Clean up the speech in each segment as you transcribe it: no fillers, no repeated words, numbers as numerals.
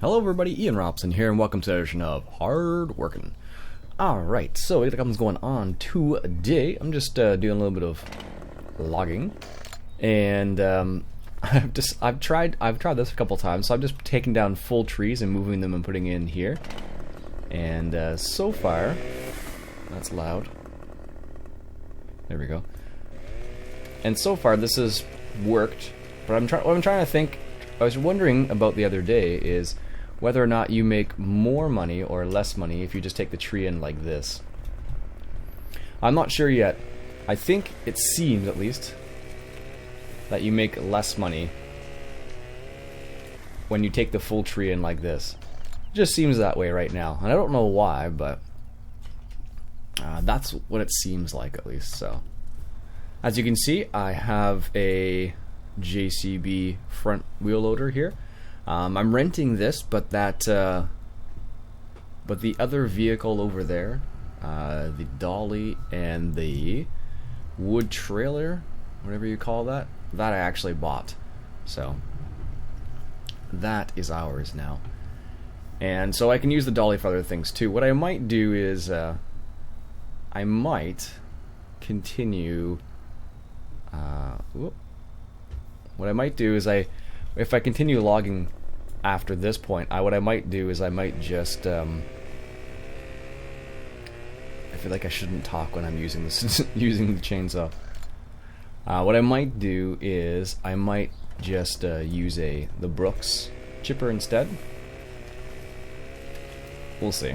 Hello everybody, Ian Robson here, and welcome to the edition of Hard Working. Alright, so what is going on today? I'm just doing a little bit of logging, and I've tried this a couple times. So I'm just taking down full trees and moving them and putting in here, and so far, that's loud. There we go. And so far this has worked, but what I'm trying to think. I was wondering about the other day is whether or not you make more money or less money if you just take the tree in like this. I'm not sure yet. I think it seems, at least, that you make less money when you take the full tree in like this. It just seems that way right now, and I don't know why, but that's what it seems like, at least. So, as you can see, I have a JCB front wheel loader here. I'm renting this, but the other vehicle over there, the dolly and the wood trailer, whatever you call that, that I actually bought. So that is ours now, and so I can use the dolly for other things too. What I might do is I might continue. What I might do is if I continue logging after this point, what I might do is I might just I feel like I shouldn't talk when I'm using this using the chainsaw. What I might do is I might just use the Brooks chipper instead. We'll see.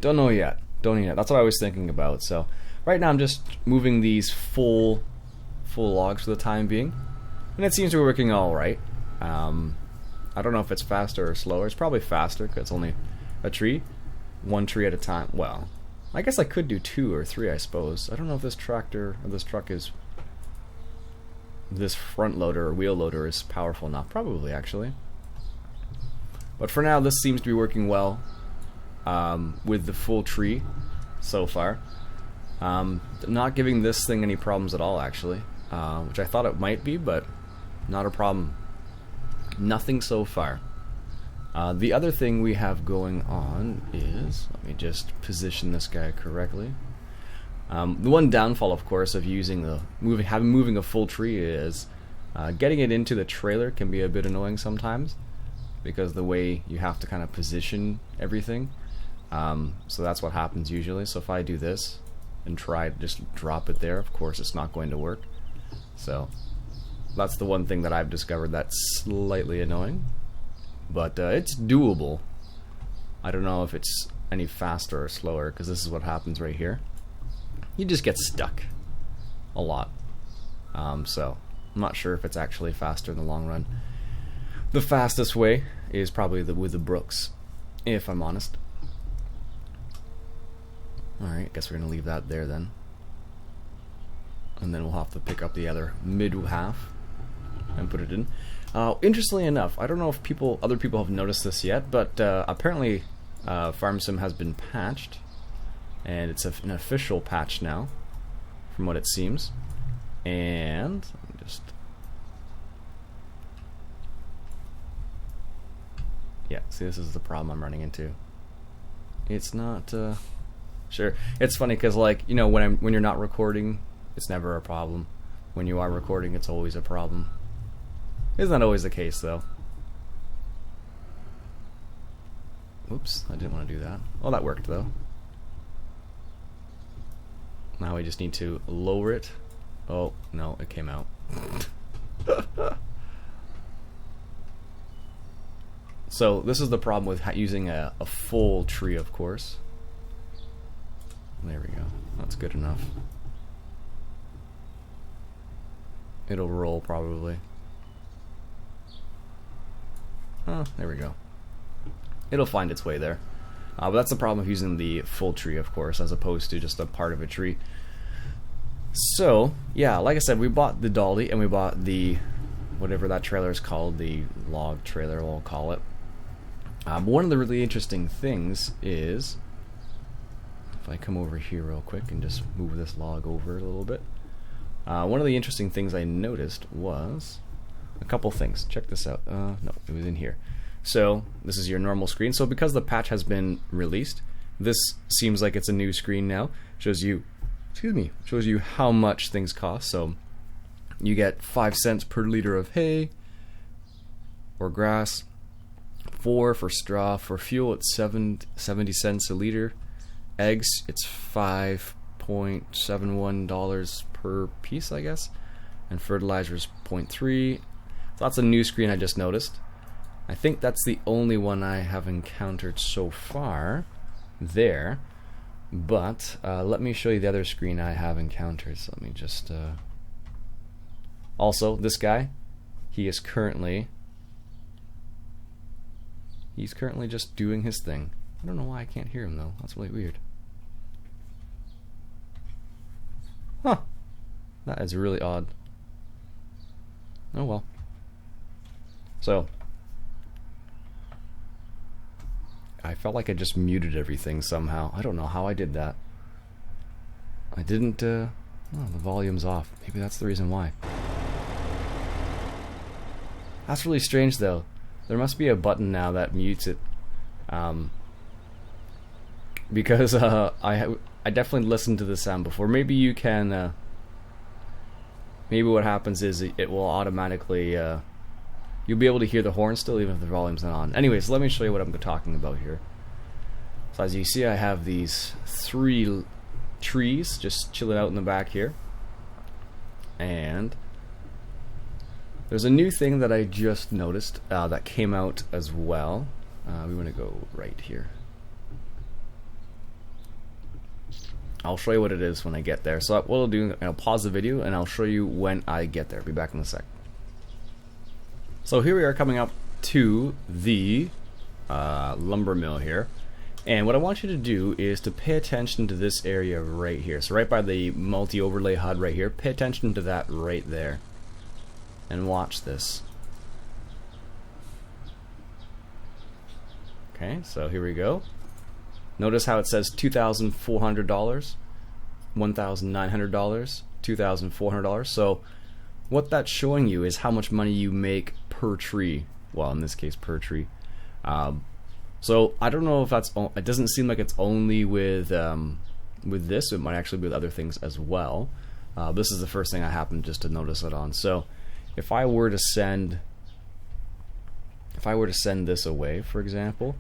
Don't know yet. That's what I was thinking about. So right now I'm just moving these full logs for the time being, and it seems to be working all right. I don't know if it's faster or slower. It's probably faster because it's only a tree, one tree at a time. Well, I guess I could do 2 or 3, I suppose. I don't know if this tractor or this truck is, this front loader or wheel loader is powerful enough. Probably, actually. But for now, this seems to be working well with the full tree so far. Not giving this thing any problems at all, actually, which I thought it might be, but not a problem. Nothing so far. The other thing we have going on is, let me just position this guy correctly. The one downfall, of course, of using moving a full tree is getting it into the trailer can be a bit annoying sometimes, because the way you have to kind of position everything. So that's what happens usually. So if I do this and try to just drop it there, of course it's not going to work. So that's the one thing that I've discovered that's slightly annoying, but it's doable. I don't know if it's any faster or slower, because this is what happens right here. You just get stuck a lot. So I'm not sure if it's actually faster in the long run. The fastest way is probably with the Brooks, if I'm honest. Alright, guess we're going to leave that there then. And then we'll have to pick up the other mid half and put it in. Interestingly enough, I don't know if other people have noticed this yet, but apparently FarmSim has been patched, and it's an official patch now, from what it seems. And let me just, yeah, see, this is the problem I'm running into. It's not sure. It's funny because, like, you know, when you're not recording, it's never a problem. When you are recording, it's always a problem. Isn't that always the case, though? Oops, I didn't want to do that. Well, that worked, though. Now we just need to lower it. Oh, no, it came out. So, this is the problem with using a full tree, of course. There we go. That's good enough. It'll roll, probably. Oh, there we go. It'll find its way there. But that's the problem of using the full tree, of course, as opposed to just a part of a tree. So, yeah, like I said, we bought the dolly, and we bought the, whatever that trailer is called, the log trailer, we'll call it. One of the really interesting things is, if I come over here real quick and just move this log over a little bit, one of the interesting things I noticed was a couple things. Check this out. No, it was in here. So this is your normal screen. So because the patch has been released, this seems like it's a new screen now. Shows you, shows you how much things cost. So you get 5 cents per liter of hay or grass, 4 for straw. For fuel, it's 70 cents a liter. Eggs, it's $5.71 per piece, I guess. And fertilizer's 0.3. So that's a new screen I just noticed. I think that's the only one I have encountered so far there. But let me show you the other screen I have encountered. So let me just... Also, this guy, he's currently just doing his thing. I don't know why I can't hear him though. That's really weird. Huh. That is really odd. Oh well. So, I felt like I just muted everything somehow. I don't know how I did that. I didn't, oh, the volume's off. Maybe that's the reason why. That's really strange though. There must be a button now that mutes it. Because I definitely listened to the sound before. Maybe you can, maybe what happens is it will automatically, you'll be able to hear the horn still even if the volume's not on. Anyways, let me show you what I'm talking about here. So as you see, I have these 3 trees just chilling out in the back here. And there's a new thing that I just noticed that came out as well. We want to go right here. I'll show you what it is when I get there. So what I'll do, I'll pause the video and I'll show you when I get there. Be back in a sec. So here we are coming up to the lumber mill here. And what I want you to do is to pay attention to this area right here. So right by the multi-overlay HUD right here, pay attention to that right there. And watch this. Okay, so here we go. Notice how it says $2,400, $1,900, $2,400. So what that's showing you is how much money you make per tree. Well, in this case, per tree. So I don't know if that's. It doesn't seem like it's only with this. It might actually be with other things as well. This is the first thing I happened just to notice it on. So if I were to send this away, for example,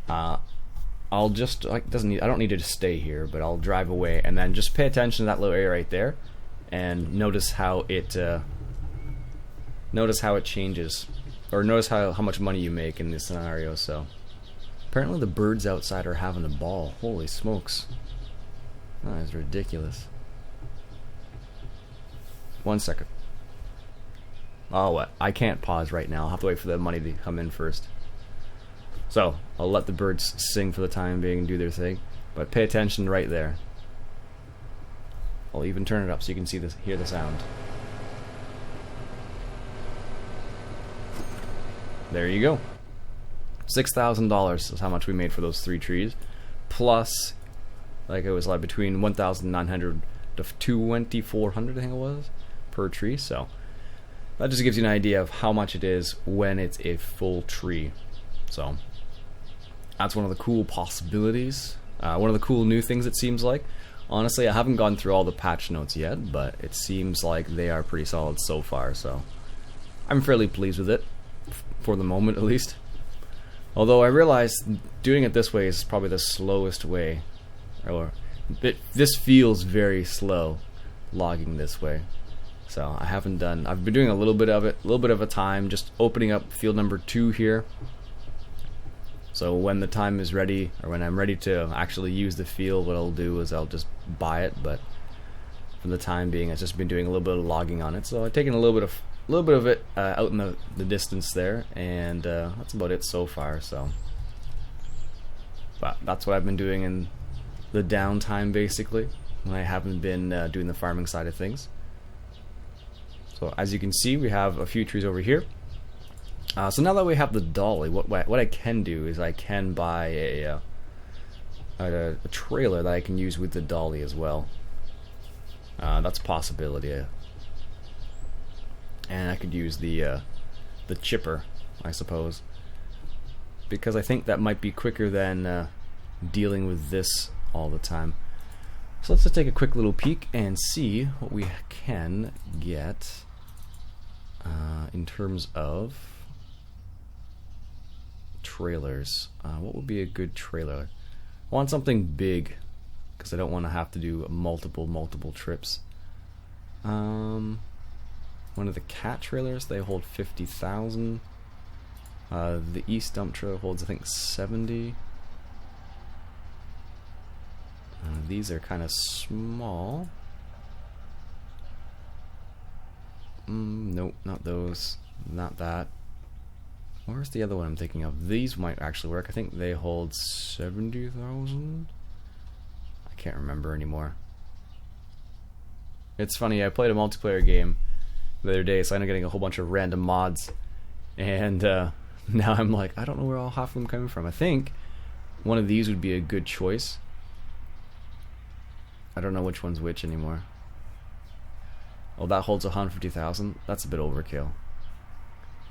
I'll just I don't need to just stay here, but I'll drive away and then just pay attention to that little area right there, and notice how it changes, or notice how much money you make in this scenario. So apparently the birds outside are having a ball. Holy smokes, that is ridiculous. 1 second. Oh, what? I can't pause right now. I'll have to wait for the money to come in first. So, I'll let the birds sing for the time being and do their thing. But pay attention right there. I'll even turn it up so you can hear the sound. There you go. $6,000 is how much we made for those 3 trees. Plus, like it was like between 1,900 to 2,400, I think it was, per tree. So that just gives you an idea of how much it is when it's a full tree. So that's one of the cool possibilities. One of the cool new things, it seems like. Honestly, I haven't gone through all the patch notes yet, but it seems like they are pretty solid so far. So I'm fairly pleased with it, for the moment at least. Although I realize doing it this way is probably the slowest way. Or this feels very slow, logging this way. So I've been doing a little bit of a time, just opening up field number 2 here. So when the time is ready, or when I'm ready to actually use the field, what I'll do is I'll just buy it. But for the time being, I've just been doing a little bit of logging on it. So I've taken a little bit of it out in the distance there, and that's about it so far. So, but that's what I've been doing in the downtime, basically, when I haven't been doing the farming side of things. So as you can see, we have a few trees over here. So now that we have the dolly, what I can do is I can buy a trailer that I can use with the dolly as well. That's a possibility. and I could use the chipper, I suppose, because I think that might be quicker than dealing with this all the time. So let's just take a quick little peek and see what we can get in terms of trailers. What would be a good trailer? I want something big because I don't want to have to do multiple trips. One of the cat trailers, they hold 50,000. The east dump trailer holds, I think, 70. These are kind of small. Nope, not those. Not that. Where's the other one I'm thinking of? These might actually work. I think they hold 70,000. I can't remember anymore. It's funny, I played a multiplayer game the other day, so I ended up getting a whole bunch of random mods. And now I'm like, I don't know where all half of them coming from. I think one of these would be a good choice. I don't know which one's which anymore. Oh, that holds 150,000. That's a bit overkill.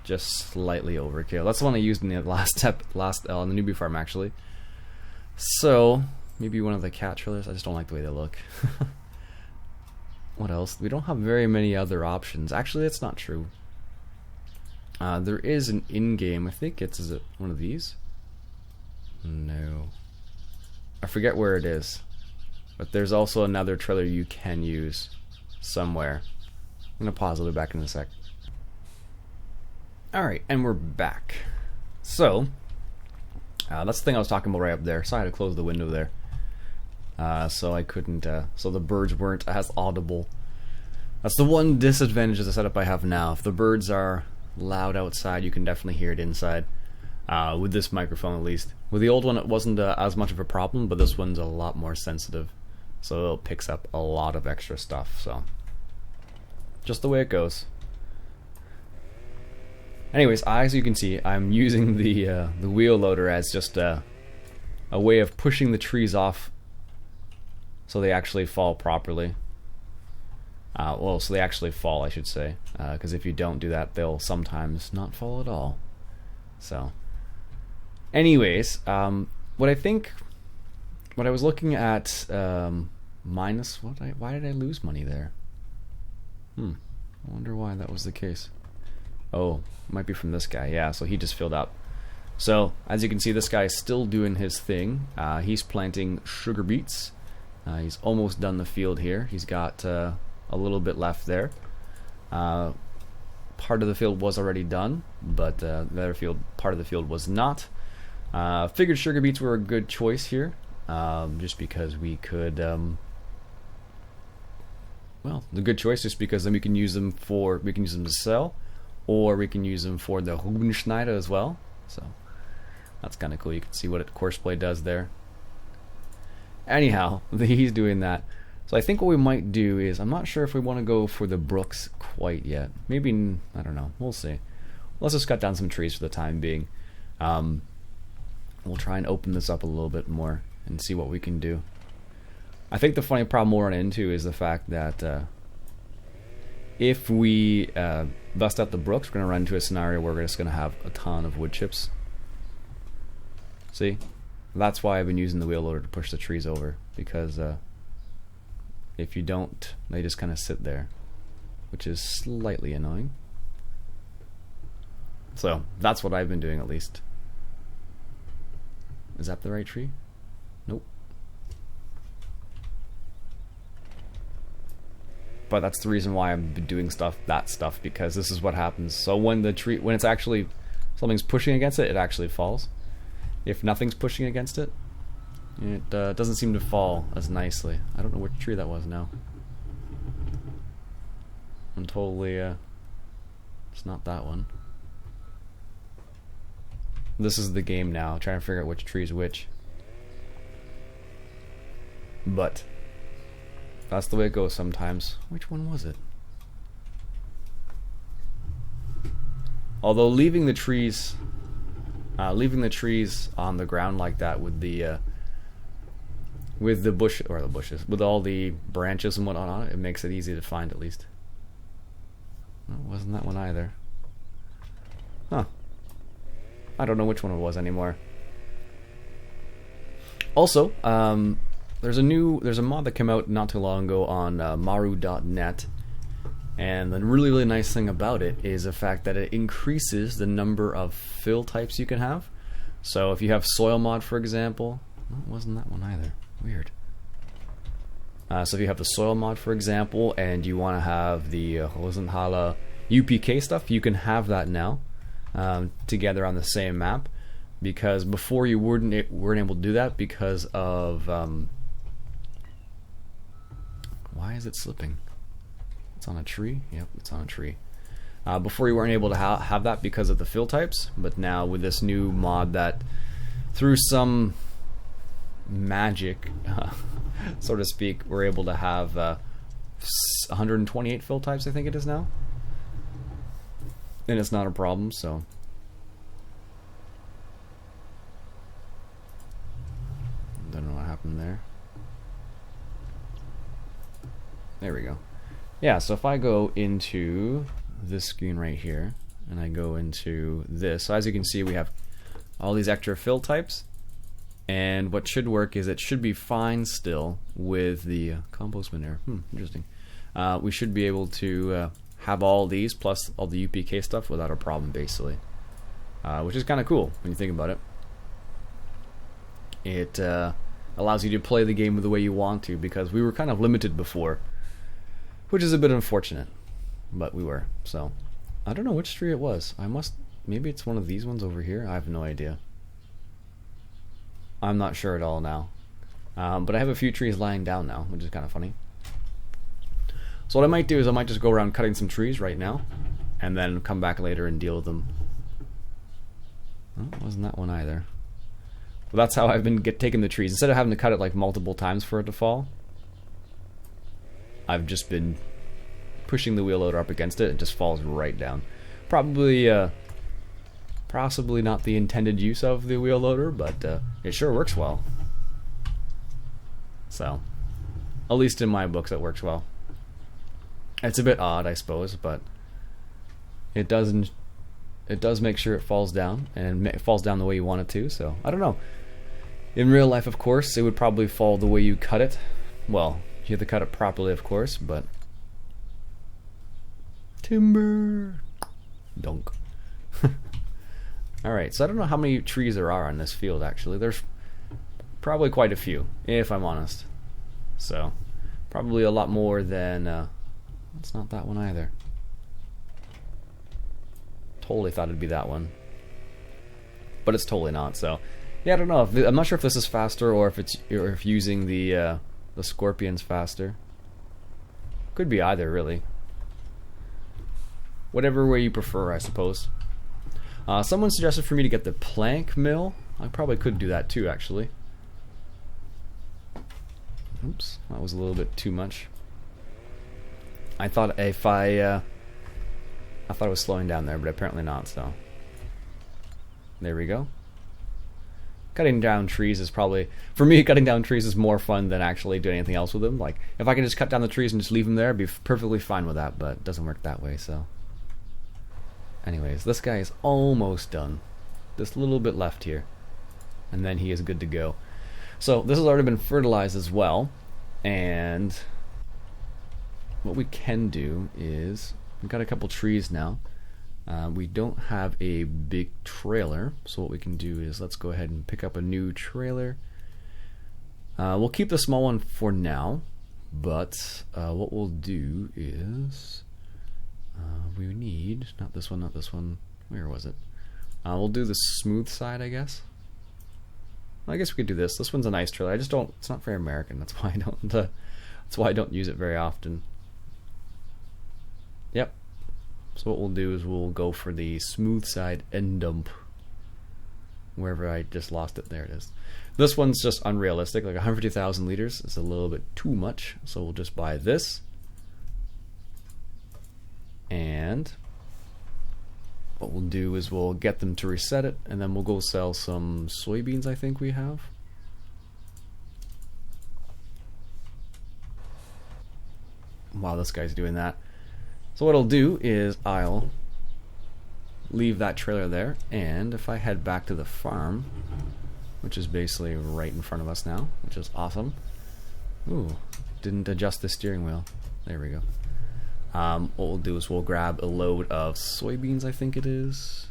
Just slightly overkill. That's the one I used in the last on the newbie farm, actually. So maybe one of the cat trailers. I just don't like the way they look. What else? We don't have very many other options. Actually, that's not true. There is an in-game. I think it's, is it one of these? No. I forget where it is. But there's also another trailer you can use somewhere. I'm going to pause. I'll be back in a sec. Alright, and we're back. So, that's the thing I was talking about right up there. So I had to close the window there. So I couldn't, so the birds weren't as audible. That's the one disadvantage of the setup I have now. If the birds are loud outside, you can definitely hear it inside. With this microphone at least. With the old one it wasn't as much of a problem, but this one's a lot more sensitive. So it picks up a lot of extra stuff, so just the way it goes. Anyways, as you can see, I'm using the wheel loader as just a way of pushing the trees off so they actually fall properly. Well, so they actually fall, I should say, because if you don't do that, they'll sometimes not fall at all. So, anyways, what I was looking at, minus what? Why did I lose money there? I wonder why that was the case. Oh, might be from this guy. Yeah, so he just filled up. So, as you can see, this guy is still doing his thing. He's planting sugar beets. He's almost done the field here. He's got a little bit left there. Part of the field was already done, but the other part of the field was not. Figured sugar beets were a good choice here, just because we could. Well, the good choice just because then we can use them to sell, or we can use them for the Rubenschneider as well. So that's kind of cool. You can see what Courseplay does there. Anyhow, he's doing that. So I think what we might do is, I'm not sure if we want to go for the brooks quite yet. Maybe, I don't know. We'll see. Let's just cut down some trees for the time being. We'll try and open this up a little bit more and see what we can do. I think the funny problem we'll run into is the fact that if we bust out the brooks, we're going to run into a scenario where we're just going to have a ton of wood chips. See? That's why I've been using the wheel loader to push the trees over, because if you don't, they just kind of sit there, which is slightly annoying. So that's what I've been doing, at least. Is that the right tree? Nope. But that's the reason why I'm doing that stuff, because this is what happens. So when it's actually something's pushing against it, it actually falls. If nothing's pushing against it, it doesn't seem to fall as nicely. I don't know which tree that was now. I'm totally, it's not that one. This is the game now, trying to figure out which tree is which. But that's the way it goes sometimes. Which one was it? Although leaving the trees on the ground like that with the bushes, with all the branches and whatnot on it, it makes it easy to find at least. It wasn't that one either. Huh. I don't know which one it was anymore. Also, there's a mod that came out not too long ago on maru.net, and the really, really nice thing about it is the fact that it increases the number of fill types you can have. So if you have soil mod, for example, it wasn't that one either. Weird. So if you have the soil mod, for example, and you want to have the horizontale UPK stuff, you can have that now together on the same map. Because before you weren't able to do that because of why is it slipping? It's on a tree. Yep, it's on a tree. Before you weren't able to have that because of the fill types, but now with this new mod that, through some magic, so to speak, we're able to have 128 fill types. I think it is now, and it's not a problem. So. Don't know what happened there. There we go. Yeah, so if I go into this screen right here, and I go into this, so as you can see we have all these extra fill types, and what should work is it should be fine still with the compost manure. Interesting. We should be able to have all these plus all the UPK stuff without a problem, basically. Which is kind of cool when you think about it. It allows you to play the game the way you want to, because we were kind of limited before, which is a bit unfortunate, but we were. So I don't know which tree it was. Maybe it's one of these ones over here. I have no idea. I'm not sure at all now, but I have a few trees lying down now, which is kind of funny. So what I might do is I might just go around cutting some trees right now, and then come back later and deal with them. Oh, wasn't that one either. Well, that's how I've been taking the trees. Instead of having to cut it like multiple times for it to fall, I've just been pushing the wheel loader up against it. It just falls right down. Probably, possibly not the intended use of the wheel loader, but it sure works well. So, at least in my books, it works well. It's a bit odd, I suppose, but it does make sure it falls down, and it falls down the way you want it to. So I don't know. In real life, of course, it would probably fall the way you cut it. Well, you have to cut it properly, of course, but timber dunk. Alright, so I don't know how many trees there are on this field, actually. There's probably quite a few, if I'm honest. So, probably a lot more than it's not that one either. Totally thought it'd be that one, but it's totally not. So yeah, I don't know. I'm not sure if this is faster or if using the scorpions faster. Could be either, really. Whatever way you prefer, I suppose. Someone suggested for me to get the plank mill. I probably could do that too, actually. Oops, that was a little bit too much. I thought if I thought it was slowing down there, but apparently not, so. There we go. Cutting down trees is probably, for me, cutting down trees is more fun than actually doing anything else with them. Like, if I can just cut down the trees and just leave them there, I'd be perfectly fine with that, but it doesn't work that way, so. Anyways, this guy is almost done. Just a little bit left here. And then he is good to go. So, this has already been fertilized as well, and what we can do is, we've got a couple trees now. We don't have a big trailer, so what we can do is let's go ahead and pick up a new trailer. We'll keep the small one for now, but what we'll do is we need, not this one, where was it? We'll do the smooth side, I guess. I guess we could do this. This one's a nice trailer. I just don't, it's not very American, that's why I don't use it very often. Yep. So what we'll do is we'll go for the smooth side end dump. Wherever I just lost it, there it is. This one's just unrealistic, like 150,000 liters is a little bit too much, so we'll just buy this. And what we'll do is we'll get them to reset it, and then we'll go sell some soybeans, I think we have. Wow, this guy's doing that. So what I'll do is I'll leave that trailer there, and if I head back to the farm, which is basically right in front of us now, which is awesome. Ooh, didn't adjust the steering wheel. There we go. What we'll do is we'll grab a load of soybeans, I think it is.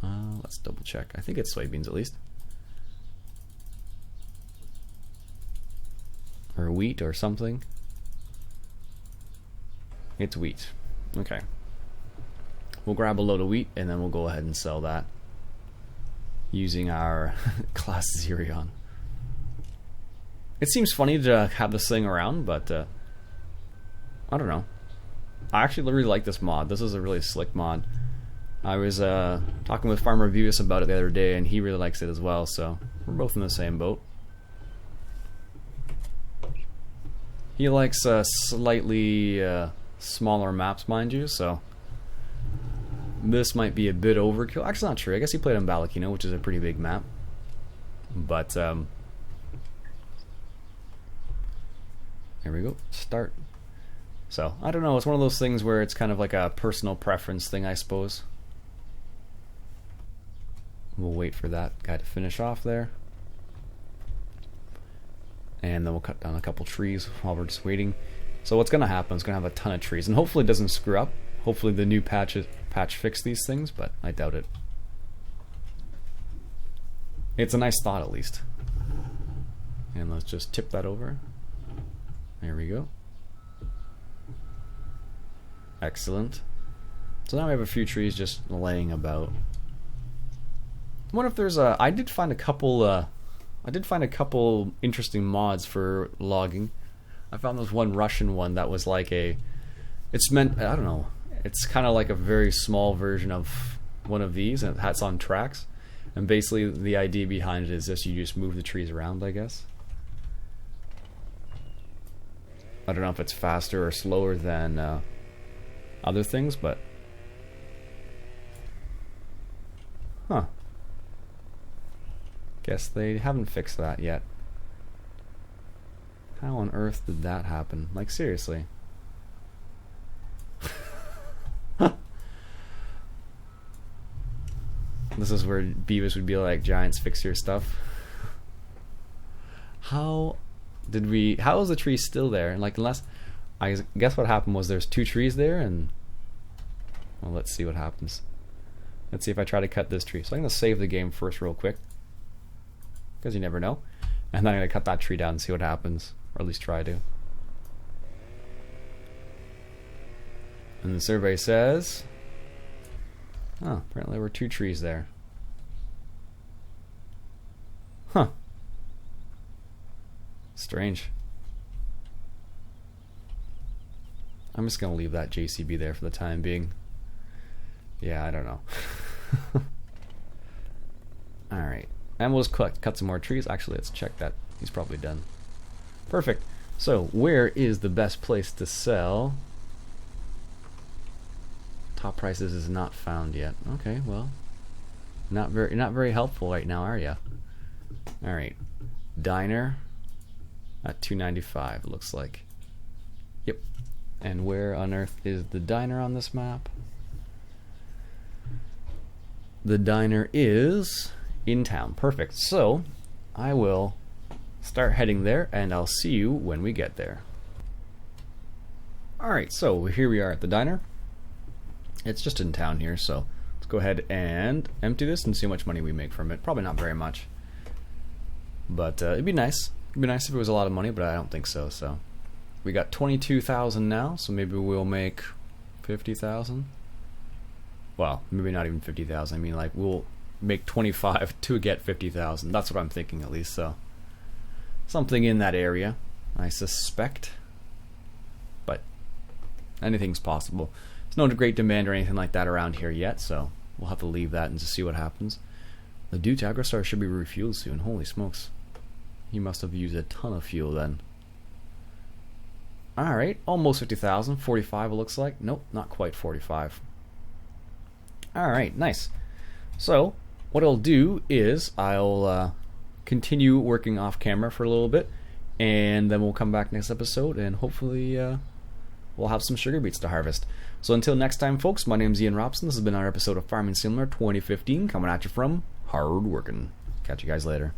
Let's double check. I think it's soybeans at least. Or wheat or something. It's wheat. Okay. We'll grab a load of wheat and then we'll go ahead and sell that using our class Xerion. It seems funny to have this thing around, but I don't know. I actually really like this mod. This is a really slick mod. I was talking with Farmer Viewus about it the other day, and he really likes it as well, so we're both in the same boat. He likes slightly smaller maps, mind you, so this might be a bit overkill. Actually, not true. I guess he played on Balakino, which is a pretty big map. But, here we go. Start. So, I don't know. It's one of those things where it's kind of like a personal preference thing, I suppose. We'll wait for that guy to finish off there. And then we'll cut down a couple trees while we're just waiting. So what's going to happen is going to have a ton of trees. And hopefully it doesn't screw up. Hopefully the new patch fixed these things, but I doubt it. It's a nice thought at least. And let's just tip that over. There we go. Excellent. So now we have a few trees just laying about. I wonder if there's a... I did find a couple interesting mods for logging. I found this one Russian one that was like a... It's meant... I don't know. It's kind of like a very small version of one of these, and it's on tracks. And basically the idea behind it is this: you just move the trees around, I guess. I don't know if it's faster or slower than other things, but... Huh. Guess they haven't fixed that yet. How on earth did that happen? Like, seriously. This is where Beavis would be like, Giants, fix your stuff. How is the tree still there? And like, unless, I guess what happened was there's two trees there, and well, let's see what happens. Let's see if I try to cut this tree. So I'm gonna save the game first real quick, because you never know. And then I'm gonna cut that tree down and see what happens, or at least try to. And the survey says, oh, apparently there were two trees there. Huh. Strange. I'm just gonna leave that JCB there for the time being. Yeah, I don't know. Alright. And we'll just cut some more trees. Actually, let's check that. He's probably done. Perfect. So, where is the best place to sell? Top prices is not found yet. Okay, well, not very helpful right now, are you? All right, diner at $2.95. It looks like. Yep. And where on earth is the diner on this map? The diner is in town. Perfect. So I will start heading there, and I'll see you when we get there. All right. So here we are at the diner. It's just in town here, so let's go ahead and empty this and see how much money we make from it. Probably not very much, but it'd be nice. It'd be nice if it was a lot of money, but I don't think so. So we got 22,000 now, so maybe we'll make 50,000. Well, maybe not even 50,000. I mean, like, we'll make 25 to get 50,000. That's what I'm thinking, at least. So something in that area, I suspect. But anything's possible. No great demand or anything like that around here yet, so we'll have to leave that and just see what happens. The Dude's Agrostar should be refueled soon. Holy smokes. He must have used a ton of fuel then. Alright, almost 50,000. 45 it looks like. Nope, not quite 45. Alright, nice. So, what I'll do is I'll continue working off camera for a little bit, and then we'll come back next episode and hopefully we'll have some sugar beets to harvest. So until next time, folks, my name's Iain Robson. This has been our episode of Farming Simulator 2015, coming at you from hard working. Catch you guys later.